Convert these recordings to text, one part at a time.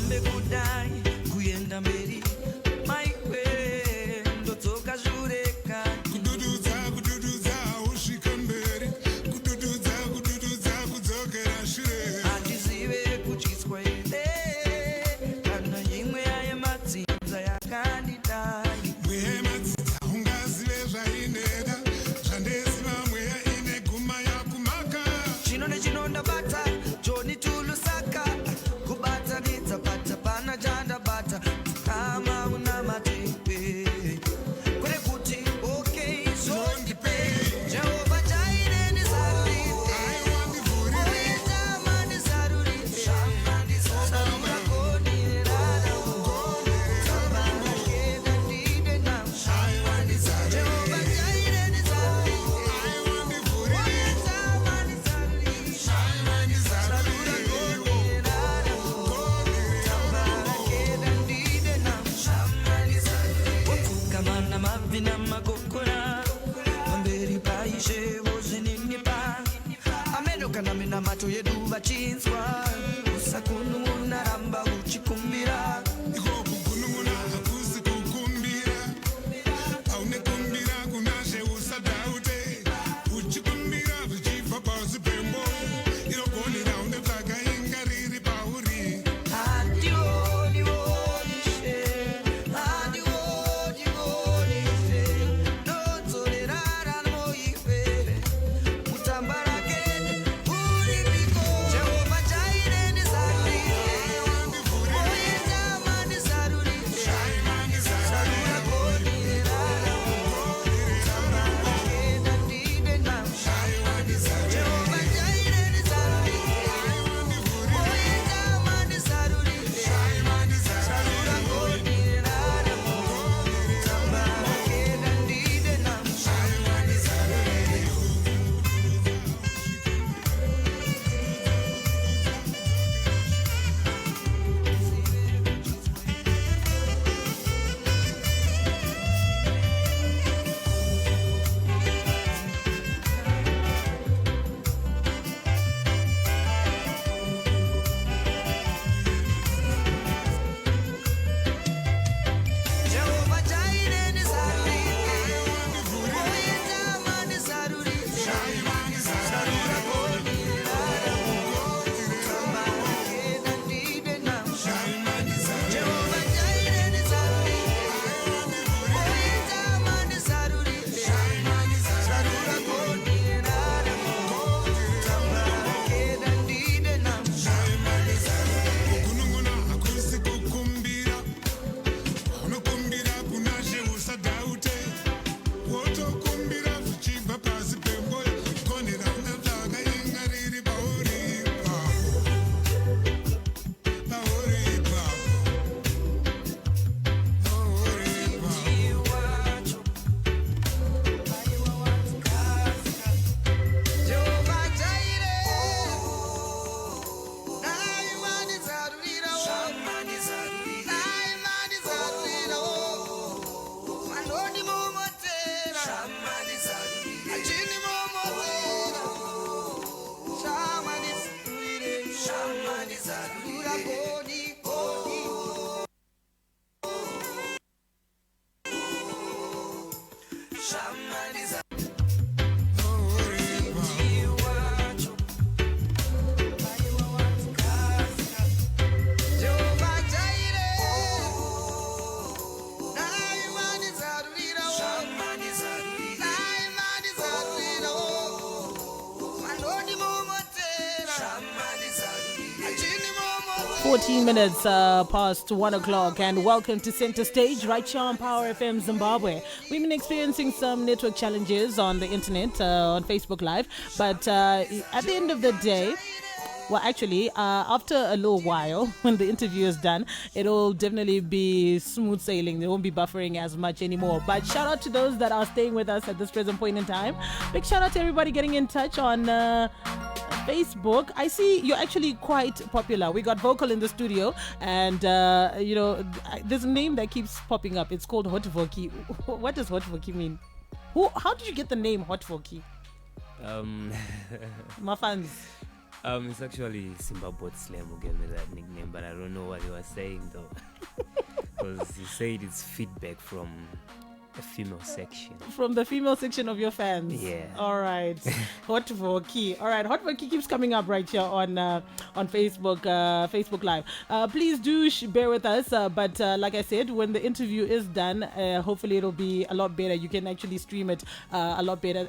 hambe kudai kuenda mberi maikwe ndotoka jureka kududuza usvika mberi kududuza kudzokera shure handizive kutyiswa ine kana imwe yayematsinza yakandidai mweya madzidza ungazive zvaineda zvandeziva mweya ine guma yakumaka chino nechino ndabata joni tulusaka kubatanidza bata pana chandabata kama una matepe kure kuti okay zondipe Jehovah Jireh ndizarurire Uyetama ndizarurire Sarura koni rara Tamba keda ndide na Jehovah Jireh ndizarurire Uyetama ndizarurire Sarura koni rara Tamba keda ndide na Kamana mavina makokora Mamberi paishe vozvinini pa Ameno kana mina macho yedu vachinzwa Usakunun'una ramba uchikumbira iko kugunun'una hakusi kukumbira paunekumbira kunazve usadaute uchikumbira zvichibva pasi pemboyo irogoni raunetsvaga inga riri pauri Handioni wonishe Handioni wonishe Ndodzorerara moifere Mutambarakene uripiko Jehovah Jireh ndizarurire Uyetama ndizarurire Sarura koni rara Tambarakena ndide na Jehovah Jireh ndizarurire Uyetama ndizarurire Sarura koni rara Tambarakena ndide na Jehovah Jireh ndizarurire Uyetama ndizarurire Sarura koni rara Tambarakena ndide na Jehovah Jireh ndizarurire Uyetama ndizarurire Sarura koni rara Tambarakena ndide na kugunun'una hakusi kukumbira unokumbira kunazve usadaute wotokumbira zvichibva pasi pemboyo goni raunetsvaga inga riri pauri ipapo pauri ipapo pauri ipapo iwacho aiwa watikaza Jehovah Jireh aiwa ndizarurira aiwa ndizarurira vanondimomotera achinimomotera shama ndizarurire rura koni koni shama pauri ipapo iwacho aiwa watikaza Jehovah Jireh aiwa ndizarurira aiwa ndizarurira vanondimomotera achinimomotera 14 minutes past 1 o'clock, and welcome to Center Stage right here on Power FM Zimbabwe. We've been experiencing some network challenges on the internet, on Facebook Live, but at the end of the day, well, actually, after a little while, when the interview is done, it'll definitely be smooth sailing. They won't be buffering as much anymore. But shout out to those that are staying with us at this present point in time. Big shout out to everybody getting in touch on Facebook. I see you're actually quite popular. We got Vokal in the studio, and there's a name that keeps popping up. It's called Hotvoki. What does Hotvoki mean? How did you get the name Hotvoki? Um, My fans. It's actually Zimbabwe Slam who gave me that nickname, but I don't know what he was saying though. Because he said it's feedback from the female section. From the female section of your fans. Yeah. All right. Hot Voki. All right. Hot Voki keeps coming up right here on Facebook, Facebook Live. Please do bear with us. But like I said, when the interview is done, hopefully it'll be a lot better. You can actually stream it a lot better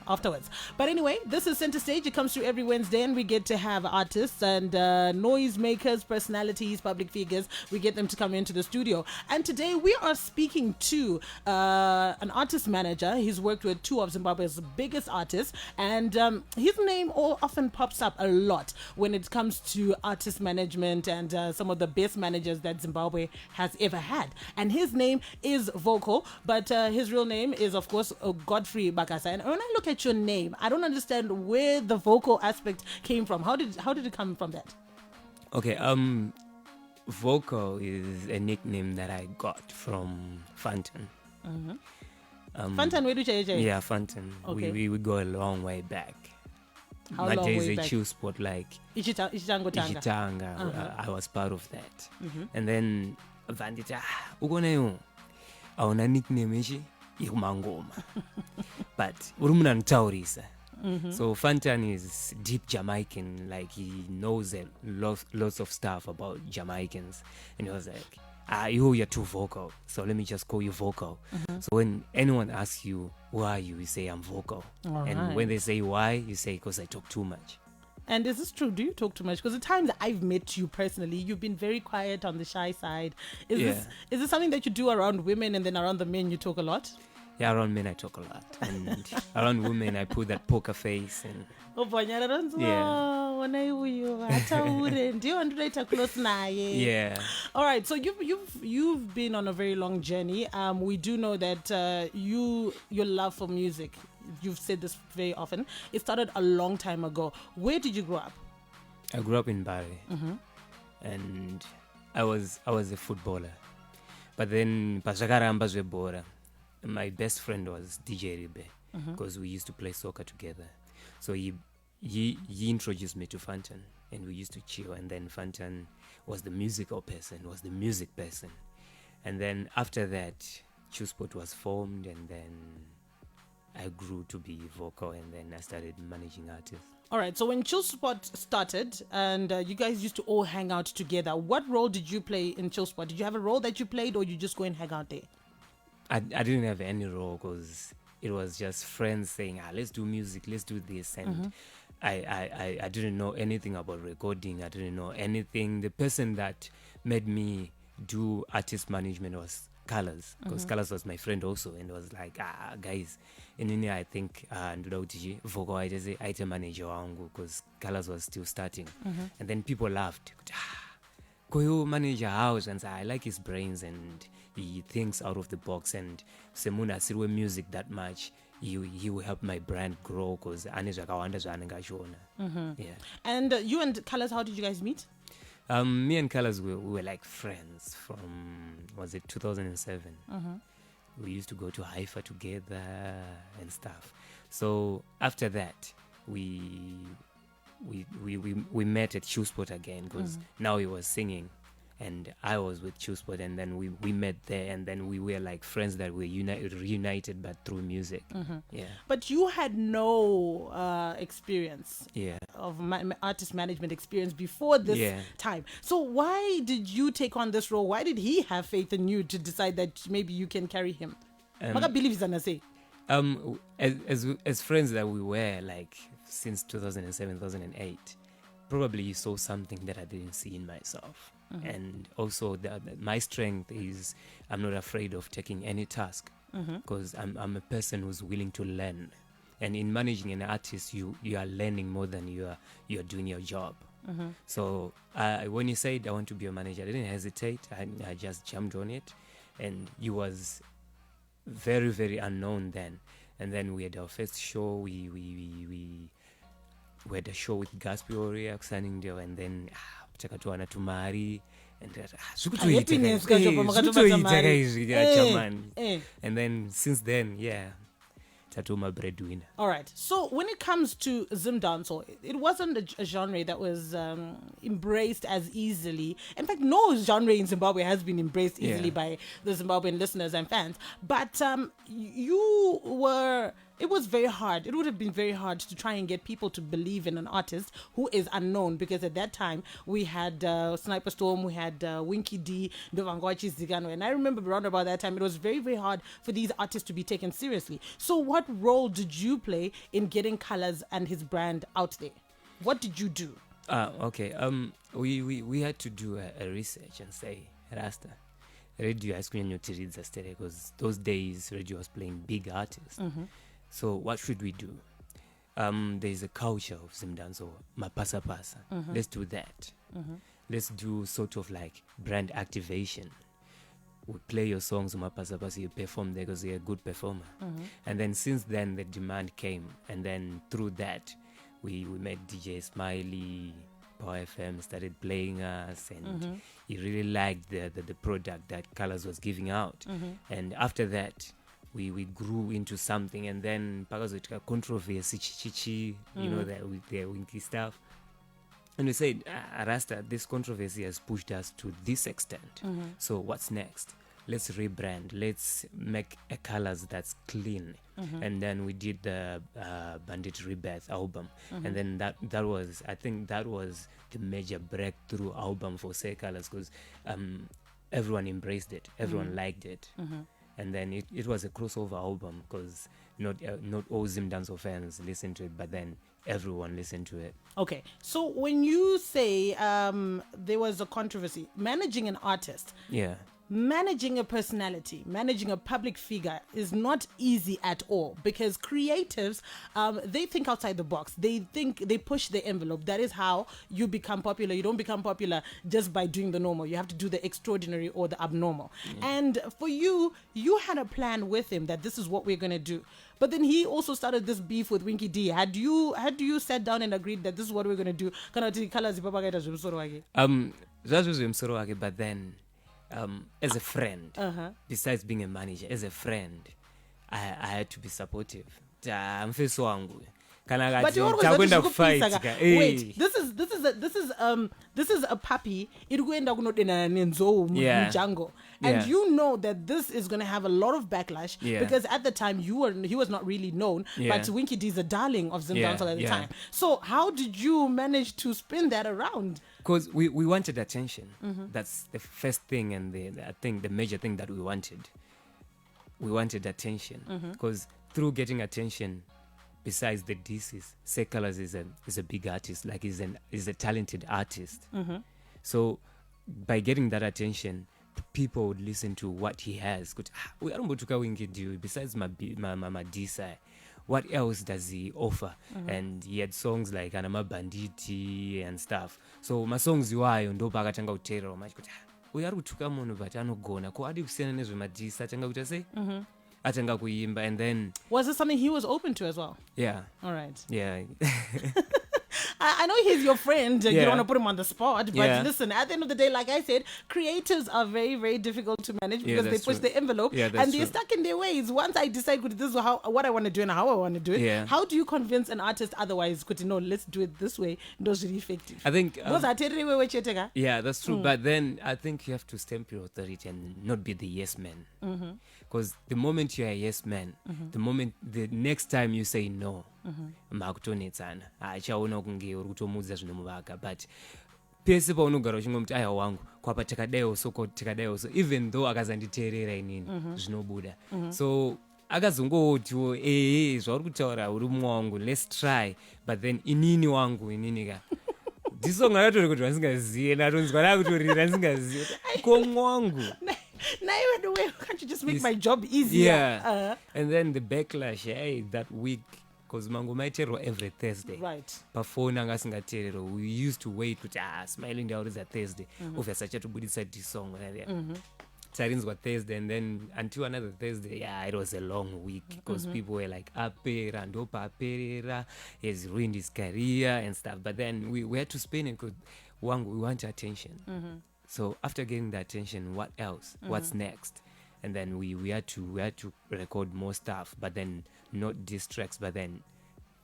afterwards. But anyway, this is Center Stage. It comes through every Wednesday, and we get to have artists and noise makers, personalities, public figures. We get them to come into the studio. And today we are speaking to an artist manager. He's worked with two of Zimbabwe's biggest artists, and his name often pops up a lot when it comes to artist management and some of the best managers that Zimbabwe has ever had. And his name is Vokal, but his real name is, of course, Godfrey Bakasa. And when I look at your name, I don't understand where the vocal aspect came from. How did it come from that? Okay, Vokal is a nickname that I got from Fanton. Fantan, where do you Yeah, Fanton. Okay. We go a long way back. How My long days way a back? chill spot like Ichitango Tanga. Ichitanga. I was part of that. And then Vandita, ugonayo, auna nickname ichi ikumangoma. But urumuna ntaurisa. So Fantan is deep Jamaican, like he knows lots of stuff about Jamaicans, and he was like, you're too vocal, so let me just call you Vokal. So when anyone asks you who are you, you say I'm Vokal. And when they say why, you say because I talk too much. And is this true? Do you talk too much? Because the times that I've met you personally, you've been very quiet on the shy side. Is this something that you do around women, and then around the men you talk a lot? Yeah, around men I talk a lot, and around women I put that poker face and yeah. All right, so you've been on a very long journey. We do know that your love for music, you've said this very often, it started a long time ago. Where did you grow up? I grew up in Bari, and I was a footballer, but then pashakaramba zvebhora. My best friend was DJ Ribe, because we used to play soccer together. So he introduced me to Fantan, and we used to chill. And then Fantan was the music person. And then after that, Chusport was formed, and then I grew to be Vokal, and then I started managing artists. All right, so when Chill Spot started and you guys used to all hang out together, what role did you play in Chill Spot? Did you have a role that you played, or you just go and hang out there? I didn't have any role, because it was just friends saying, let's do music, let's do this. And I didn't know anything about recording. I didn't know anything. The person that made me do artist management was Colors, because Colors was my friend also, and was like, guys, in India, I think Vokal item manager wangu, because Colors was still starting. And then people laughed. Koyo manager house, and I like his brains, and he thinks out of the box, and Semuna sirwe music that much, he will help my brand grow, because yeah. And you and Colors, how did you guys meet? Me and Colors we were like friends from, was it 2007? We used to go to Haifa together and stuff. So after that, we met at Shoesport again, because now he was singing and I was with Chusport, and then we met there, and then we were like friends that were reunited, but through music. Yeah. But you had no experience of artist management experience before this time. So why did you take on this role? Why did he have faith in you to decide that maybe you can carry him? I believe he's gonna say. As friends that we were, like since 2007, 2008, probably you saw something that I didn't see in myself. And also my strength is I'm not afraid of taking any task, because I'm a person who's willing to learn. And in managing an artist, you are learning more than you are doing your job. So when you said I want to be a manager, I didn't hesitate. I just jumped on it, and he was very, very unknown then. And then we had our first show. We had a show with Gatsby Warrior, and then takatuana tumari, and then since then, tatoma breadwinner. All right. So when it comes to Zim dancehall, it wasn't a genre that was embraced as easily. In fact, no genre in Zimbabwe has been embraced easily by the Zimbabwean listeners and fans. But you were. It was very hard. It would have been very hard to try and get people to believe in an artist who is unknown, because at that time we had Sniper Storm, we had Winky D, Ndovangwachi Zigano, and I remember around about that time it was very, very hard for these artists to be taken seriously. So what role did you play in getting Colors and his brand out there? What did you do? Okay. We had to do a research and say, Rasta, radio has stere, because those days radio was playing big artists. So what should we do? There's a culture of Zimdanzo, mapasa pasa. Let's do that. Let's do sort of like brand activation. We play your songs, mapasa pasa, you perform there because you're a good performer. And then since then the demand came, and then through that we met DJ Smiley, Power FM started playing us, and he really liked the product that Colors was giving out. And after that we grew into something, and then pakazoitika controversy chichichi, you know, that with the Winky stuff, and we said, Rasta, this controversy has pushed us to this extent. So what's next? Let's rebrand, let's make a Colors that's clean. And then we did the Bandit Rebirth album, and then that was, I think that was the major breakthrough album for Say Colors, because everyone embraced it, everyone liked it. And then it was a crossover album, because not all Zim Dancehall fans listened to it, but then everyone listened to it. Okay, so when you say there was a controversy, managing an artist, managing a personality, managing a public figure is not easy at all, because creatives, they think outside the box. They push the envelope. That is how you become popular. You don't become popular just by doing the normal. You have to do the extraordinary or the abnormal. And for you had a plan with him that this is what we're going to do. But then he also started this beef with Winky D. Had you sat down and agreed that this is what we're going to do? But then as a friend, besides being a manager, as a friend, I had to be supportive. But you always to fight. Wait, this is a puppy. It went down in a jungle, and you know that this is going to have a lot of backlash, because at the time he was not really known, but Winky D is a darling of Zim Dancehall at the time. So how did you manage to spin that around? Because we wanted attention. That's the first thing, and I think the major thing that we wanted. We wanted attention, because through getting attention, besides the disses, Say Colors is a big artist, like is a talented artist. So by getting that attention, people would listen to what he has. We are besides my disa, what else does he offer? And he had songs like Anama Banditi and stuff. So my songs iwayo ndo pakatanga kutera machi we are kutuka munhu but anogona ko adi kusiyana nezvemadisa atanga kuita sei atanga kuimba. And then was it something he was open to as well? All right. I know he's your friend. You don't want to put him on the spot, but listen, at the end of the day, like I said, creatives are very, very difficult to manage, because they push the envelope and they're stuck in their ways. Once I decide this is what I want to do and how I want to do it, how do you convince an artist otherwise? Let's do it this way. Those really effective. I think that's true. But then I think you have to stamp your authority and not be the yes man. Because the moment you're a yes man, the next time you say no, makutonetsana achaona kunge uri kutomudza zvinomuvaka, but pese paunogara uchingomti aya wangu kwapa takadaiwo so, even though akazanditeerera inini zvinobuda. So akazongotiwo zvauri kutaura uri mumwe wangu, let's try, but then inini wangu ka ndisonga natori kuti vasingazive natonzwa nakutorira ndisingazive komwe wangu. Now, anyway, can't you just make my job easier? And then the backlash, that week, because mango maitero every Thursday. Right. Before we used to wait with Smiling Down is a Thursday. Of such a to put inside this song. Sirens were Thursday, and then until another Thursday, it was a long week, because people were like, Apera and Opa Apera, he's ruined his career and stuff. But then we had to spin it because we want attention. So after getting the attention, what else? What's next? and then we had to record more stuff, but then not diss tracks, but then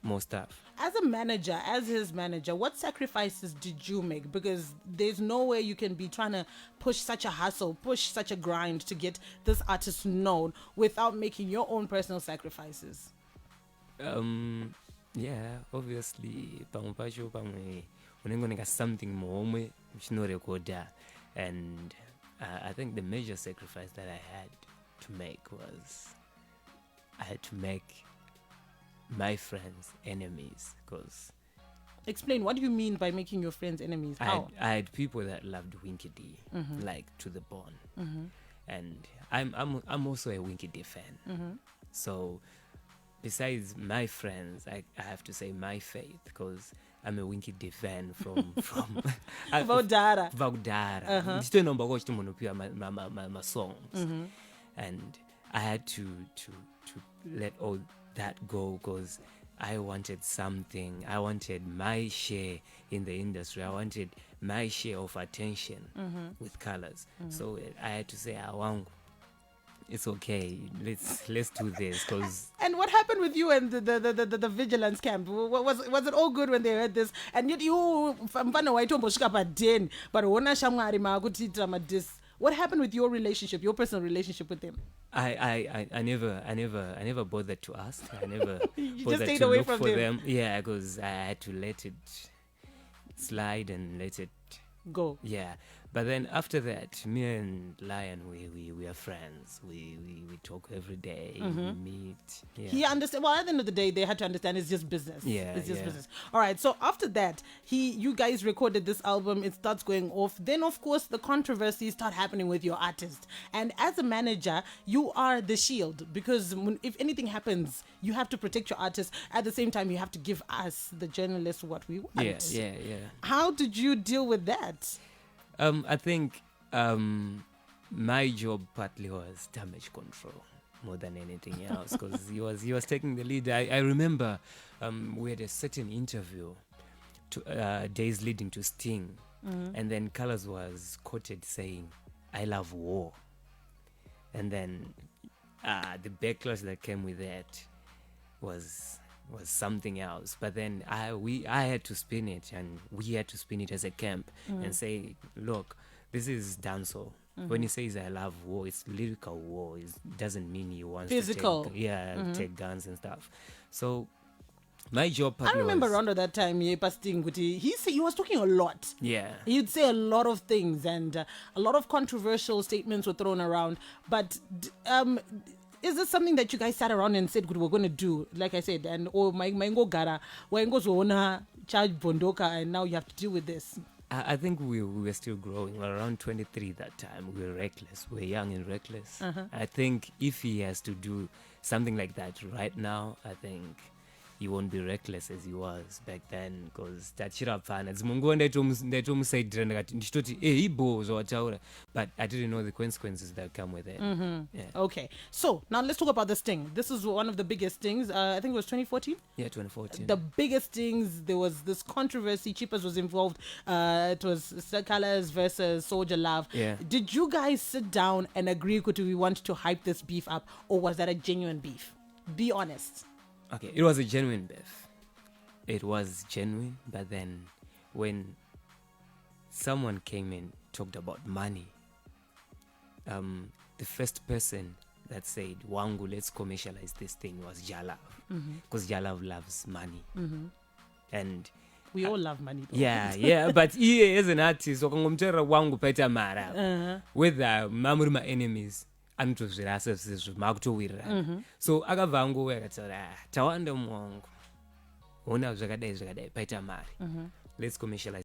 more stuff. As a manager, as his manager, what sacrifices did you make? Because there's no way you can be trying to push such a hustle, push such a grind to get this artist known without making your own personal sacrifices. Yeah, obviously pamwe pacho pamwe unengoneka something more chinorekoda, and I think the major sacrifice that I had to make was I had to make my friends enemies. Because Explain, what do you mean by making your friends enemies? How? I had people that loved Winky D, like to the bone, and I'm also a Winky D fan. So besides my friends, I have to say my faith, because I'm a Winky D fan from Vaudara. Nditonomba kwa chitomonopia my songs, and I had to let all that go, because I wanted something. I wanted my share in the industry. I wanted my share of attention with colors. So I had to say, Wangu, it's okay. Let's do this, because. And what happened with you and the vigilance camp? Was it all good when they heard this? And yet you, mfana waitomboshika pa 10, but wona shamwari makutita madis. What happened with your relationship, your personal relationship with them? I never bothered to ask. I never You just bothered stayed to away look from for them. them. Yeah, because I had to let it slide and let it. Go. Yeah, but then after that, me and Lion, we are friends. We talk every day. We meet. Yeah. He understand. Well, at the end of the day, they had to understand it's just business. Yeah, It's just yeah. business. All right. So after that, you guys recorded this album. It starts going off. Then, of course, the controversies start happening with your artist. And as a manager, you are the shield, because if anything happens, you have to protect your artist. At the same time, you have to give us, the journalists, what we want. Yeah. How did you deal with that? I think my job partly was damage control more than anything else, because he was taking the lead. I remember we had a certain interview days leading to Sting, and then Colors was quoted saying, "I love war," and then the backlash that came with that was something else. But then I had to spin it, and we had to spin it as a camp and say, look, this is dancehall. When he says I love war, it's lyrical war. It doesn't mean he wants Physical. to take guns and stuff. So my job I partly remember was, around that time, he was talking a lot. yeah. He'd say a lot of things, and a lot of controversial statements were thrown around. But is this something that you guys sat around and said, we're going to do, like I said, and maingo gara, waingo zoona charge bondoka, and now you have to deal with this? I think we were still growing. We were around 23 that time. We were reckless. We were young and reckless. I think if he has to do something like that right now, I think he won't be reckless as he was back then, because tachirapana dzimunguva ndaitomusaidira ndakati ndichitoti ibo zvawataura, but I didn't know the consequences that come with it. Yeah. Okay, so now let's talk about this thing. This is one of the biggest things. I think it was 2014. Yeah, 2014. The biggest things. There was this controversy. Cheapers was involved. It was Colors versus Soldier Love. Yeah. Did you guys sit down and agree, could we want to hype this beef up, or was that a genuine beef? Be honest. Okay, it was a genuine beef. It was genuine, but then when someone came in, talked about money, the first person that said, Wangu, let's commercialize this thing, was Jalav. Because Jalav loves money. And we all love money, though. yeah, but he as an artist, wakangomtera Wangu peta mara. Whether mamuri my enemies, anotozvirasa zvisizvo makutowirira. So akabva anguva akataura, tawanda muwangu, ona zvakadai paita mari, let's commercialize